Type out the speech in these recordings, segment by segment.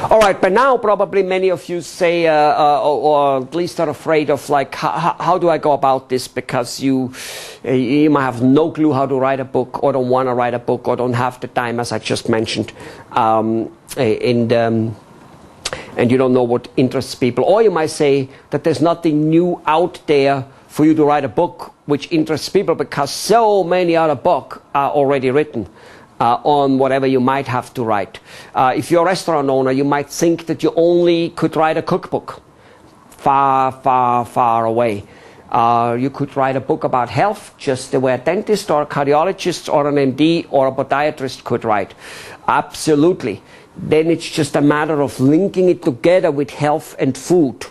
All right, but now probably many of you say, or at least are afraid of, like, how do I go about this? Because you might have no clue how to write a book, or don't want to write a book, or don't have the time, as I just mentioned, and you don't know what interests people. Or you might say that there's nothing new out there for you to write a book which interests people, because so many other books are already written on whatever you might have to write. If you're a restaurant owner, you might think that you only could write a cookbook. Far, far, far away. You could write a book about health, just the way a dentist or a cardiologist or an MD or a podiatrist could write. Absolutely. Then it's just a matter of linking it together with health and food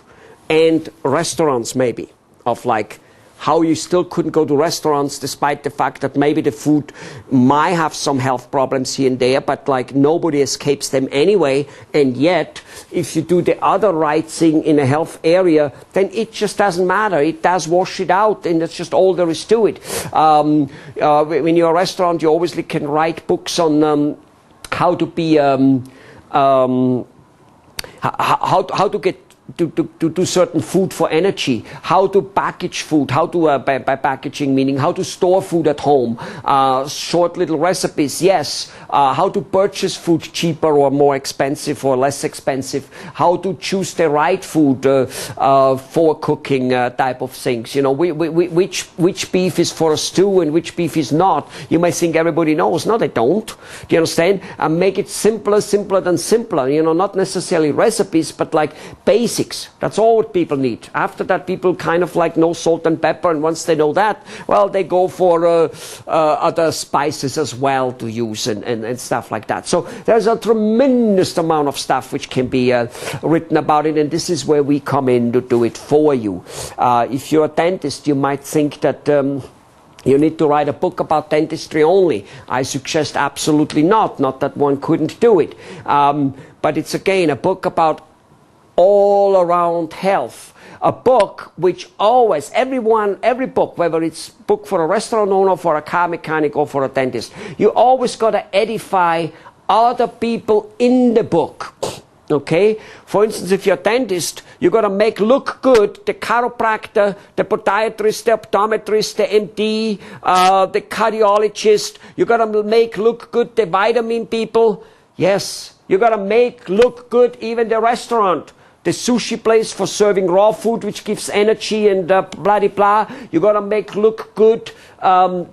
and restaurants, maybe, of like how you still couldn't go to restaurants despite the fact that maybe the food might have some health problems here and there, but like nobody escapes them anyway. And yet, if you do the other right thing in a health area, then it just doesn't matter. It does wash it out, and that's just all there is to it. When you're a restaurant, you obviously can write books on how to be, how to get to do certain food for energy, how to package food, how to, by packaging meaning how to store food at home, short little recipes, yes, how to purchase food cheaper or more expensive or less expensive, how to choose the right food for cooking type of things, you know, which beef is for a stew and which beef is not. You might think everybody knows. No, they don't. Do you understand? Make it simpler than simpler, you know, not necessarily recipes, but like basics. That's all what people need. After that, people kind of like know salt and pepper, and once they know that, well, they go for other spices as well to use and stuff like that. So there's a tremendous amount of stuff which can be written about it, and this is where we come in to do it for you. If you're a dentist, you might think that you need to write a book about dentistry only. I suggest absolutely not. Not that one couldn't do it. But it's again a book about all around health. A book which always, every book, whether it's a book for a restaurant owner, for a car mechanic, or for a dentist, you always got to edify other people in the book. Okay? For instance, if you're a dentist, you got to make look good the chiropractor, the podiatrist, the optometrist, the MD, the cardiologist. You got to make look good the vitamin people. Yes, you got to make look good even the restaurant. The sushi place for serving raw food, which gives energy and blah, blah, blah. You got to make look good. You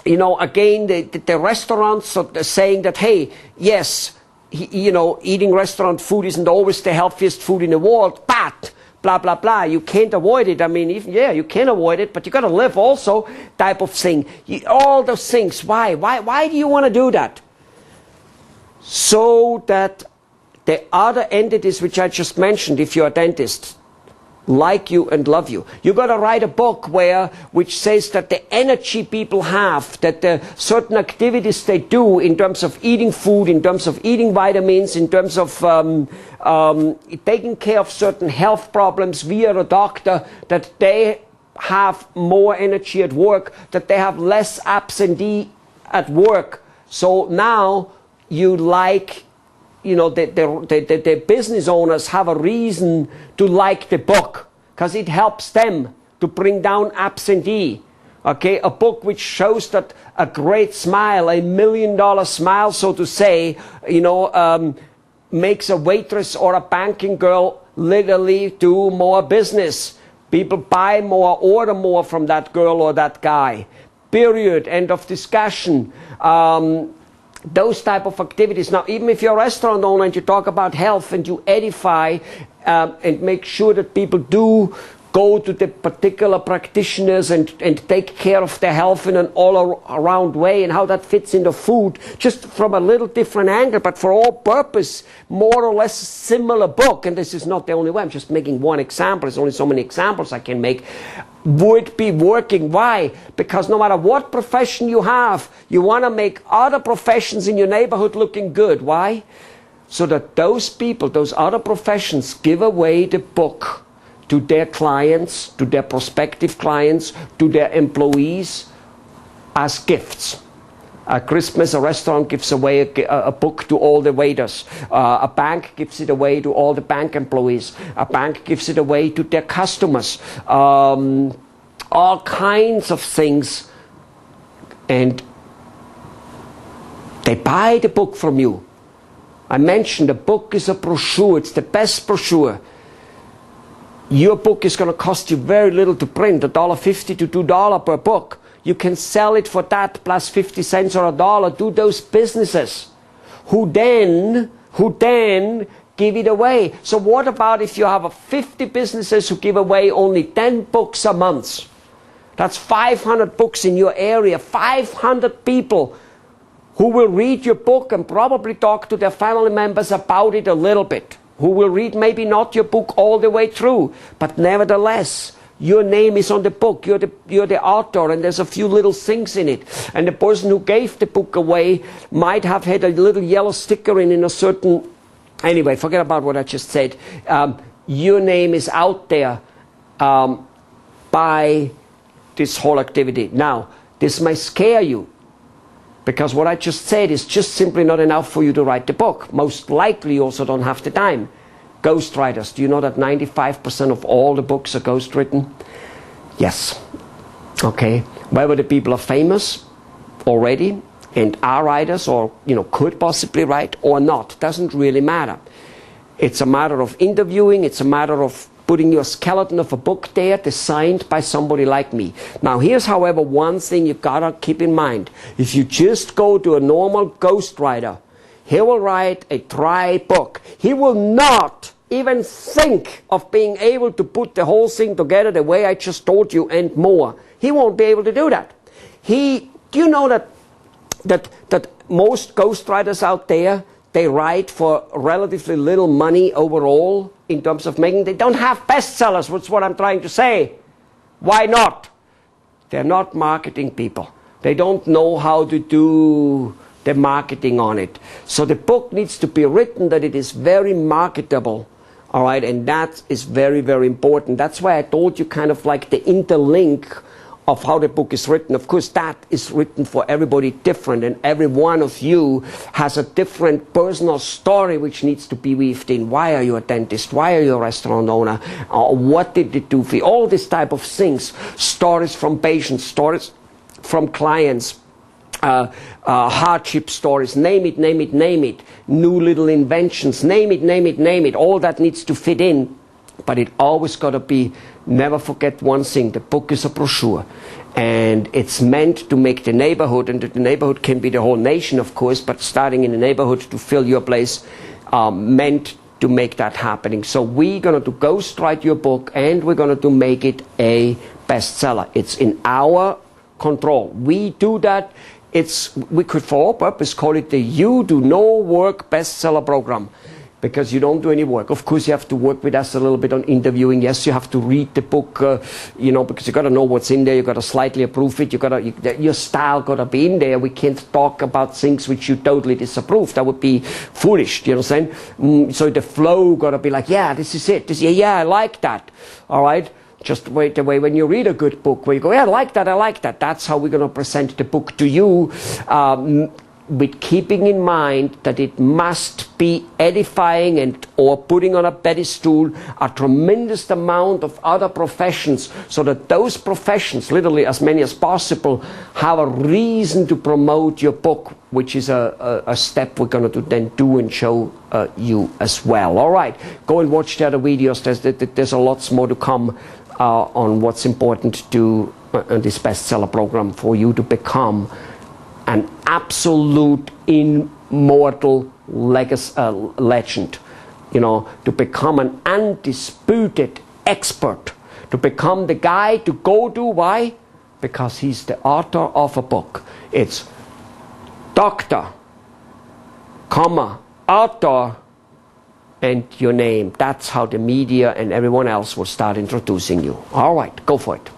know, again, the restaurants are saying that, hey, yes, you know, eating restaurant food isn't always the healthiest food in the world, but blah, blah, blah. You can't avoid it. I mean, yeah, you can avoid it, but you got to live also type of thing. All those things. Why? Why do you want to do that? So that the other entities which I just mentioned, if you're a dentist, like you and love you. You got to write a book which says that the energy people have, that the certain activities they do in terms of eating food, in terms of eating vitamins, in terms of taking care of certain health problems via a doctor, that they have more energy at work, that they have less absentee at work. So now you like, you know, the business owners have a reason to like the book because it helps them to bring down absentee. Okay, a book which shows that a great smile, $1 million smile, so to say, you know, makes a waitress or a banking girl literally do more business. People buy more, order more from that girl or that guy. Period. End of discussion. Those type of activities. Now, even if you're a restaurant owner and you talk about health and you edify and make sure that people do go to the particular practitioners and take care of their health in an all-around way and how that fits into food, just from a little different angle, but for all purpose, more or less similar book, and this is not the only way, I'm just making one example, there's only so many examples I can make, would be working. Why? Because no matter what profession you have, you want to make other professions in your neighborhood looking good. Why? So that those people, those other professions, give away the book to their clients, to their prospective clients, to their employees as gifts. At Christmas, a restaurant gives away a book to all the waiters. A bank gives it away to all the bank employees. A bank gives it away to their customers. All kinds of things. And they buy the book from you. I mentioned the book is a brochure. It's the best brochure. Your book is going to cost you very little to print, $1.50 to $2 per book. You can sell it for that plus 50 cents or $1 to those businesses who then give it away. So what about if you have 50 businesses who give away only 10 books a month? That's 500 books in your area, 500 people who will read your book and probably talk to their family members about it a little bit, who will read maybe not your book all the way through, but nevertheless, your name is on the book, you're the author, and there's a few little things in it. And the person who gave the book away might have had a little yellow sticker in a certain... Anyway, forget about what I just said. Your name is out there by this whole activity. Now, this may scare you, because what I just said is just simply not enough for you to write the book. Most likely you also don't have the time. Ghostwriters, do you know that 95% of all the books are ghostwritten? Yes. Okay. Whether the people are famous already and are writers, or could possibly write or not, doesn't really matter. It's a matter of interviewing, it's a matter of putting your skeleton of a book there, designed by somebody like me. Now here's, however, one thing you've got to keep in mind. If you just go to a normal ghostwriter, he will write a dry book. He will not even think of being able to put the whole thing together the way I just told you and more. He won't be able to do that. Do you know that most ghostwriters out there, they write for relatively little money overall in terms of making? They don't have bestsellers, that's what I'm trying to say. Why not? They're not marketing people. They don't know how to do the marketing on it. So the book needs to be written that it is very marketable. All right, and that is very, very important. That's why I told you kind of like the interlink of how the book is written. Of course, that is written for everybody different, and every one of you has a different personal story which needs to be weaved in. Why are you a dentist? Why are you a restaurant owner? What did it do for you? All this type of things. Stories from patients, stories from clients, hardship stories, name it, name it, name it. New little inventions, name it, name it, name it. All that needs to fit in. But it always got to be, never forget one thing, the book is a brochure. And it's meant to make the neighborhood, and the neighborhood can be the whole nation, of course, but starting in the neighborhood to fill your place, meant to make that happening. So we're going to ghostwrite your book, and we're going to make it a bestseller. It's in our control. We do that. We could, for all purpose, call it the You Do No Work Bestseller Program, because you don't do any work. Of course, you have to work with us a little bit on interviewing. Yes, you have to read the book, because you got to know what's in there. You got to slightly approve it. Your style got to be in there. We can't talk about things which you totally disapprove. That would be foolish. Do you know what I'm saying? So the flow got to be like, yeah, this is it. Yeah, I like that. All right. Just wait the way when you read a good book, where you go, yeah, I like that, I like that. That's how we're going to present the book to you, with keeping in mind that it must be edifying or putting on a pedestal a tremendous amount of other professions, so that those professions, literally as many as possible, have a reason to promote your book, which is a step we're going to then do and show you as well. All right, go and watch the other videos. There's a lots more to come on what's important to do in this bestseller program for you to become an absolute immortal legend, to become an undisputed expert, to become the guy to go to. Why? Because he's the author of a book. It's Doctor, author, and your name. That's how the media and everyone else will start introducing you. All right, go for it.